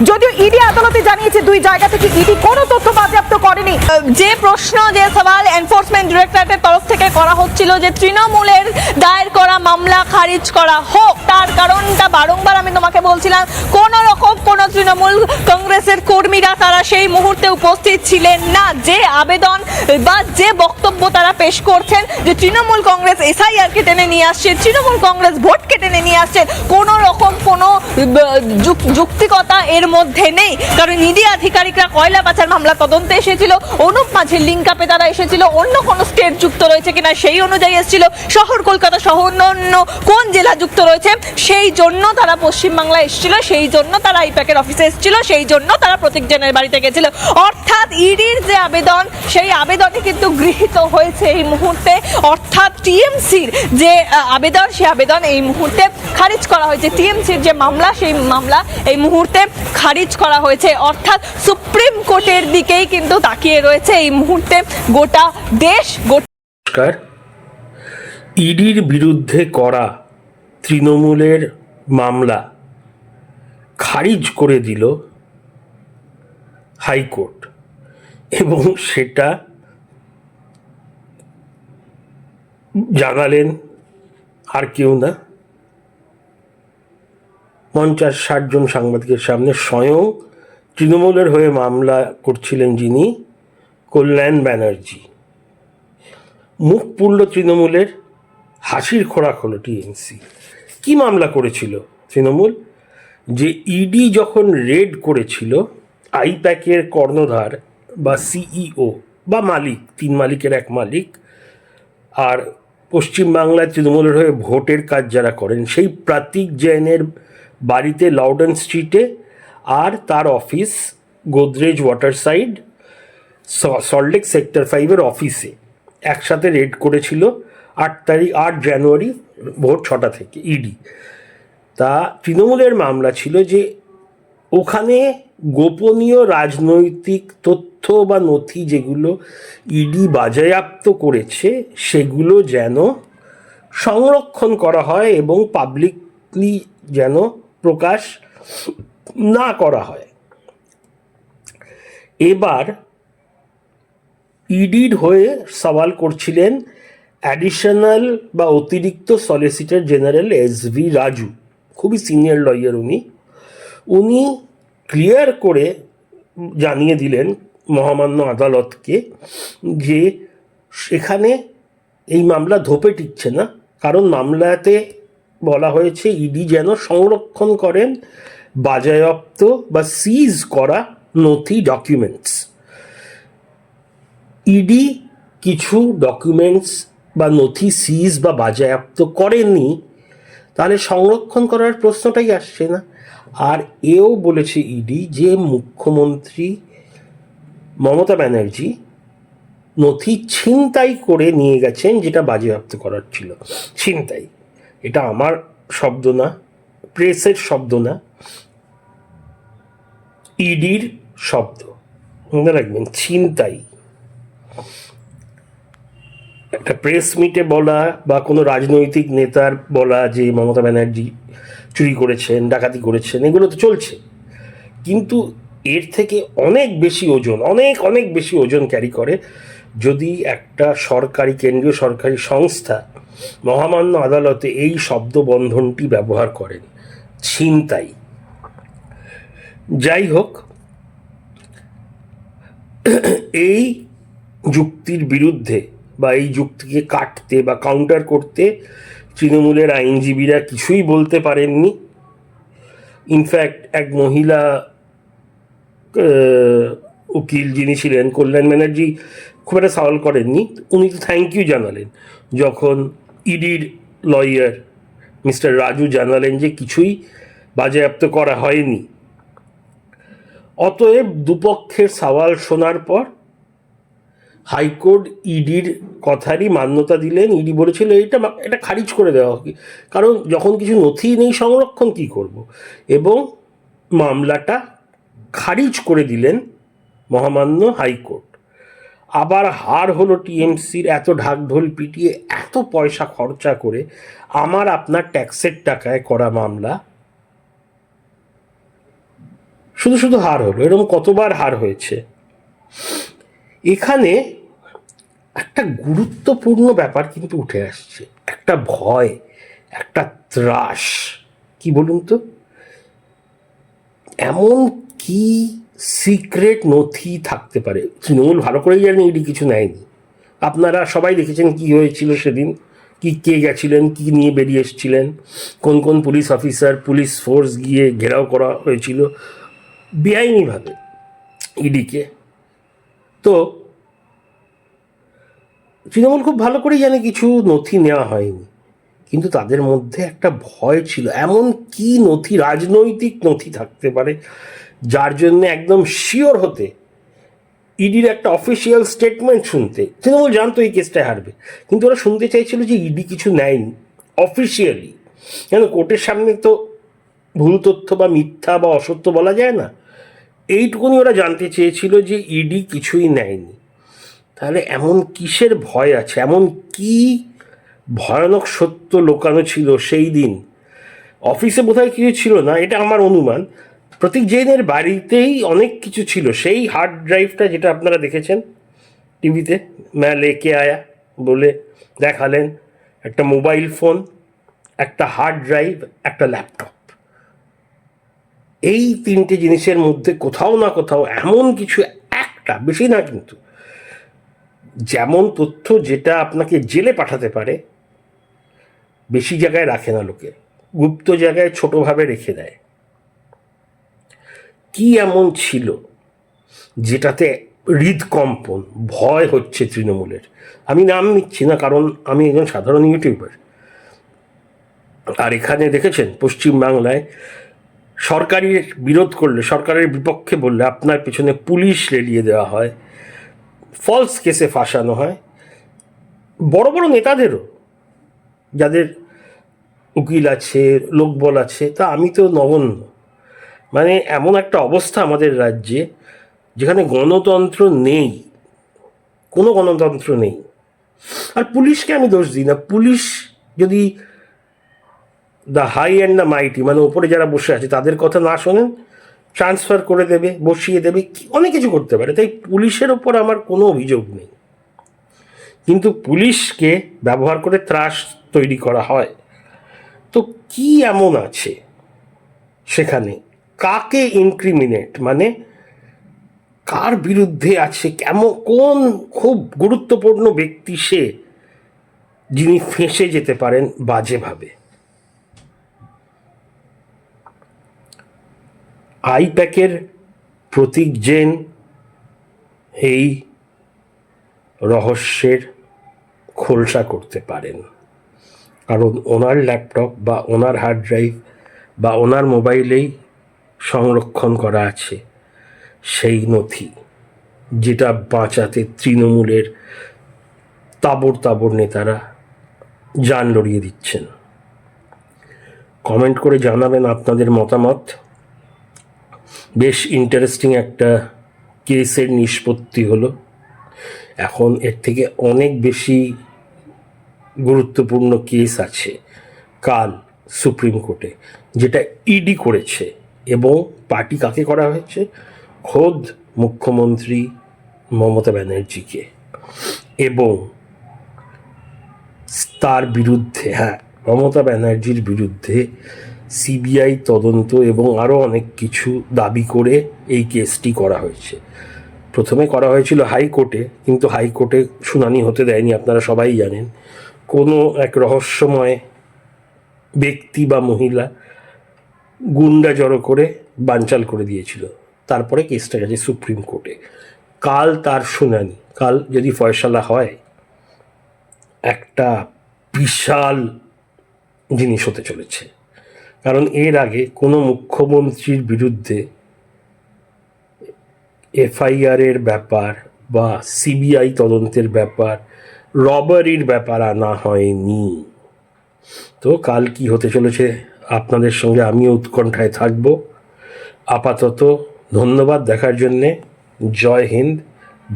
যদিও ইডি আদালতে জানিয়েছে দুই জায়গা থেকে ইডি কোনো তথ্য বাজেয়াপ্ত করেনি। যে প্রশ্ন, যে সওয়াল এনফোর্সমেন্ট ডিরেক্টরেটের তরফ থেকে করা হচ্ছিল যে তৃণমূলের দায়ের করা মামলা খারিজ করা হোক, তার কারণটা বারংবার আমি তোমাকে বলছিলাম, কোন রকম কোন তৃণমূল কংগ্রেসের কর্মীরা তারা সেই মুহূর্তে উপস্থিত ছিলেন না। যে আবেদন বা যে বক্তব্য তারা পেশ করছেন যে তৃণমূল কংগ্রেস এসআইআর কে টেনে নিয়ে আসছে, তৃণমূল কংগ্রেস ভোটকে টেনে নিয়ে আসছে, কোন রকম কোনো যুক্তিকতা এর মধ্যে নেই। কারণ ইডি আধিকারিকরা কয়লা পাচার মামলা তদন্তে এসেছিল, অনুপ মাঝির লিঙ্ক আপে তারা এসেছিল, অন্য কোনো স্টেট যুক্ত রয়েছে কিনা সেই অনুযায়ী এসেছিল, শহর কলকাতা সহ অন্য কোন জেলা যুক্ত রয়েছে সেই জন্য তারা পশ্চিমবাংলায় এসেছিল, সেই জন্য তারা আইপ্যাকের অফিসে এসেছিল, সেই জন্য তারা প্রতীক জেনের বাড়িতে গেছিল। অর্থাৎ ইডির যে আবেদন, সেই আবেদনই কিন্তু গৃহীত হয়েছে এই মুহূর্তে। অর্থাৎ টিএমসির যে আবেদন, সেই আবেদন এই মুহূর্তে খারিজ করা হয়েছে। টিএমসির যে মামলা, সেই মামলা এই মুহূর্তে খারিজ করা হয়েছে। অর্থাৎ সুপ্রিম কোর্টের দিকেই কিন্তু তাকিয়ে রয়েছে এই মুহূর্তে গোটা দেশ। নমস্কার। ইডির বিরুদ্ধে করা তৃণমূলের মামলা খারিজ করে দিল হাইকোর্ট, এবং সেটা জানালেন আর কেউ না, 50-60 জন সাংবাদিকের সামনে স্বয়ং তৃণমূলের হয়ে মামলা করছিলেন যিনি, কল্যাণ ব্যানার্জি। মুখ পুরল তৃণমূলের, হাসির খোরাক হলো টিএমসি। কি মামলা করেছিল তৃণমূল? যে ইডি যখন রেড করেছিল আইপ্যাকের কর্ণধার বা সিইও বা মালিক, 3 মালিকের এক মালিক, আর পশ্চিমবাংলায় তৃণমূলের হয়ে ভোটের কাজ যারা করেন, সেই প্রতীক জৈনের বাড়িতে লাউডন স্ট্রিটে, আর তার অফিস গোদরেজ ওয়াটারসাইড সল্টলেক সেক্টর 5-এর অফিসে একসাথে রেড করেছিল 8 জানুয়ারি ভোর 6টা থেকে ইডি। তা তৃণমূলের মামলা ছিল যে ওখানে গোপনীয় রাজনৈতিক তথ্য বা নথি যেগুলো ইডি বাজেয়াপ্ত করেছে সেগুলো যেন সংরক্ষণ করা হয় এবং পাবলিকলি যেন প্রকাশ না করা হয়। এবার ইডির হয়ে সওয়াল করছিলেন অ্যাডিশনাল বা অতিরিক্ত সলিসিটর জেনারেল এস.ভি. রাজু, খুবই সিনিয়র লয়ার উনি ক্লিয়ার করে জানিয়ে দিলেন মহামান্য আদালতকে যে সেখানে এই মামলা ধোপে টিকছে না, কারণ মামলাতে বলা হয়েছে ইডি যেন সংরক্ষণ করেন বাজেয়াপ্ত বা সিজ করা নথি, ডকুমেন্টস। ইডি কিছু ডকুমেন্টস বা নথি সিজ বা বাজেয়াপ্ত করেনি, তাহলে সংরক্ষণ করার প্রশ্নটাই আসছে না। আর এও বলেছে ইডি যে মুখ্যমন্ত্রী মমতা ব্যানার্জি নথি ছিনতাই করে নিয়ে গেছেন, যেটা বাজেয়াপ্ত করার ছিল। ছিনতাই, এটা আমার শব্দ না, প্রেসের শব্দ না, ইডির শব্দ, মনে রাখবেন। ছিনতাই একটা প্রেস মিটে বলা বা কোনো রাজনৈতিক নেতার বলা যে মমতা ব্যানার্জি চুরি করেছেন, ডাকাতি করেছেন, এগুলো তো চলছে, কিন্তু এর থেকে অনেক বেশি ওজন, অনেক বেশি ওজন ক্যারি করে যদি একটা সরকারি, কেন্দ্রীয় সরকারি সংস্থা মহামান্য আদালতে এই শব্দবন্ধনটি ব্যবহার করেন, ছিনতাই। যাই হোক, এই যুক্তির বিরুদ্ধে বা এই যুক্তিকে কাটতে বা কাউন্টার করতে তৃণমূলের আইনজীবীরা কিছুই বলতে পারেননি। ইনফ্যাক্ট এক মহিলা উকিল যিনি ছিলেন, কল্যাণ ব্যানার্জি, খুব একটা সওয়াল করেননি। উনি তো থ্যাংক ইউ জানালেন যখন ইডির লয়ার মিস্টার রাজু জানালেন যে কিছুই বাজেয়াপ্ত করা হয়নি। অতএব দুপক্ষের সওয়াল শোনার পর হাইকোর্ট ইডির কথারই মান্যতা দিলেন। ইডি বলেছিল এটা খারিজ করে দেওয়া হবে, কারণ যখন কিছু নথি নেই সংরক্ষণ কি করব, এবং মামলাটা খারিজ করে দিলেন মহামান্য হাইকোর্ট। আবার হার হলো টিএমসির, এত ঢাকঢোল পিটিয়ে, এত পয়সা খরচা করে আমার আপনার ট্যাক্সের টাকায় করা মামলা শুধু শুধু হার হলো, এরকম কতবার হার হয়েছে। এখানে একটা গুরুত্বপূর্ণ ব্যাপার কিন্তু উঠে আসছে, একটা ভয়, একটা ত্রাস। কি বলুন তো, এমন কি সিক্রেট নথি থাকতে পারে? তৃণমূল ভালো করেই জানেন ইডি কিছু নেয়নি। আপনারা সবাই দেখেছেন কি হয়েছিল সেদিন, কি কে গেছিলেন, কি নিয়ে বেরিয়ে এসেছিলেন, কোন কোন পুলিশ অফিসার, পুলিশ ফোর্স গিয়ে ঘেরাও করা হয়েছিল বেআইনিভাবে ইডিকে। তো তৃণমূল খুব ভালো করেই জানে কিছু নথি নেওয়া হয়নি, কিন্তু তাদের মধ্যে একটা ভয় ছিল, এমন কি নথি, রাজনৈতিক নথি থাকতে পারে যার জন্য একদম শিওর হতে ইডির একটা অফিসিয়াল স্টেটমেন্ট শুনতে। তৃণমূল জানতো এই কেসটায় হারবে, কিন্তু ওরা শুনতে চাইছিল যে ইডি কিছু নেয়নি অফিসিয়ালি। কেন, কোর্টের সামনে তো ভুল তথ্য বা মিথ্যা বা অসত্য বলা যায় না। এইটুকুনি ওরা জানতে চেয়েছিল যে ইডি কিছুই নেয়নি। তাহলে এমন কিসের ভয় আছে, এমন কি ভয়ানক সত্য লোকানো ছিল সেই দিন? অফিসে বোধহয় কিছু ছিল না, এটা আমার অনুমান। প্রতীক জৈনের বাড়িতেই অনেক কিছু ছিল। সেই হার্ড ড্রাইভটা যেটা আপনারা দেখেছেন টিভিতে, ম্যা লেকে আয়া বলে দেখালেন, একটা মোবাইল ফোন, একটা হার্ড ড্রাইভ, একটা ল্যাপটপ, এই তিনটে জিনিসের মধ্যে কোথাও না কোথাও এমন কিছু একটা, বেশি না কিন্তু, যেমন তথ্য যেটা আপনাকে জেলে পাঠাতে পারে, বেশি জায়গায় রাখে না লোকে, গুপ্ত জায়গায় ছোটভাবে রেখে দেয়। কি এমন ছিল যেটাতে হৃদকম্পন, ভয় হচ্ছে তৃণমূলের? আমি নাম নিচ্ছি না, কারণ আমি একজন সাধারণ ইউটিউবার। আর এখানে দেখেছেন পশ্চিমবাংলায় সরকারের বিরোধ করলে, সরকারের বিপক্ষে বললে আপনার পেছনে পুলিশ লেলিয়ে দেওয়া হয়, ফলস কেসে ফাঁসানো হয়, বড় বড় নেতাদেরও, যাদের উকিল আছে, লোকবল আছে। তা আমি তো নগণ্য। মানে এমন একটা অবস্থা আমাদের রাজ্যে যেখানে গণতন্ত্র নেই, কোনো গণতন্ত্র নেই। আর পুলিশকে আমি দোষ দিই না। পুলিশ যদি the high and the mighty, মানে ওপরে যারা বসে আছে তাদের কথা না শোনেন, ট্রান্সফার করে দেবে, বসিয়ে দেবে, অনেক কিছু করতে পারে। তাই পুলিশের ওপর আমার কোনো অভিযোগ নেই, কিন্তু পুলিশকে ব্যবহার করে ত্রাস তৈরি করা হয়। তো কি এমন আছে সেখানে? কাকে ইনক্রিমিনেট, মানে কার বিরুদ্ধে আছে, কেমন, কোন খুব গুরুত্বপূর্ণ ব্যক্তি সে যিনি ফেঁসে যেতে পারেন বাজেভাবে? আইপ্যাকের প্রতীক জৈন এই রহস্যের খোলসা করতে পারেন, কারণ ওনার ল্যাপটপ বা ওনার হার্ড ড্রাইভ বা ওনার মোবাইলেই সংরক্ষণ করা আছে সেই নথি, যেটা বাঁচাতে তৃণমূলের তাবড় তাবড় নেতারা জান লড়িয়ে দিচ্ছেন। কমেন্ট করে জানাবেন আপনাদের মতামত। বেশ ইন্টারেস্টিং একটা কেসের নিষ্পত্তি হলো। এখন এর থেকে অনেক বেশি গুরুত্বপূর্ণ কেস আছে কাল সুপ্রিম কোর্টে, যেটা ইডি করেছে। এবং পার্টি কাকে করা হয়েছে? খোদ মুখ্যমন্ত্রী মমতা ব্যানার্জিকে। এবং তার বিরুদ্ধে, হ্যাঁ, মমতা ব্যানার্জির বিরুদ্ধে সিবিআই তদন্ত এবং আরও অনেক কিছু দাবি করে এই কেসটি করা হয়েছে। প্রথমে করা হয়েছিল হাইকোর্টে, কিন্তু হাইকোর্টে শুনানি হতে দেয়নি, আপনারা সবাই জানেন। কোনো এক রহস্যময় ব্যক্তি বা মহিলা গুন্ডা জড়ো করে বানচাল করে দিয়েছিল। তারপরে কেসটা গেছে সুপ্রিম কোর্টে। কাল তার শুনানি। কাল যদি ফয়সালা হয়, একটা বিশাল জিনিস হতে চলেছে। কারণ এর আগে কোনো মুখ্যমন্ত্রীর বিরুদ্ধে এফআইআরের ব্যাপার বা সিবিআই তদন্তের ব্যাপার, রবারির ব্যাপার আনা হয়নি। তো কাল কি হতে চলেছে আপনাদের সঙ্গে আমিও উৎকণ্ঠায় থাকব। আপাতত ধন্যবাদ দেখার জন্যে। জয় হিন্দ,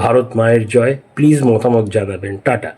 ভারত মায়ের জয়। প্লিজ মতামত জানাবেন। টাটা।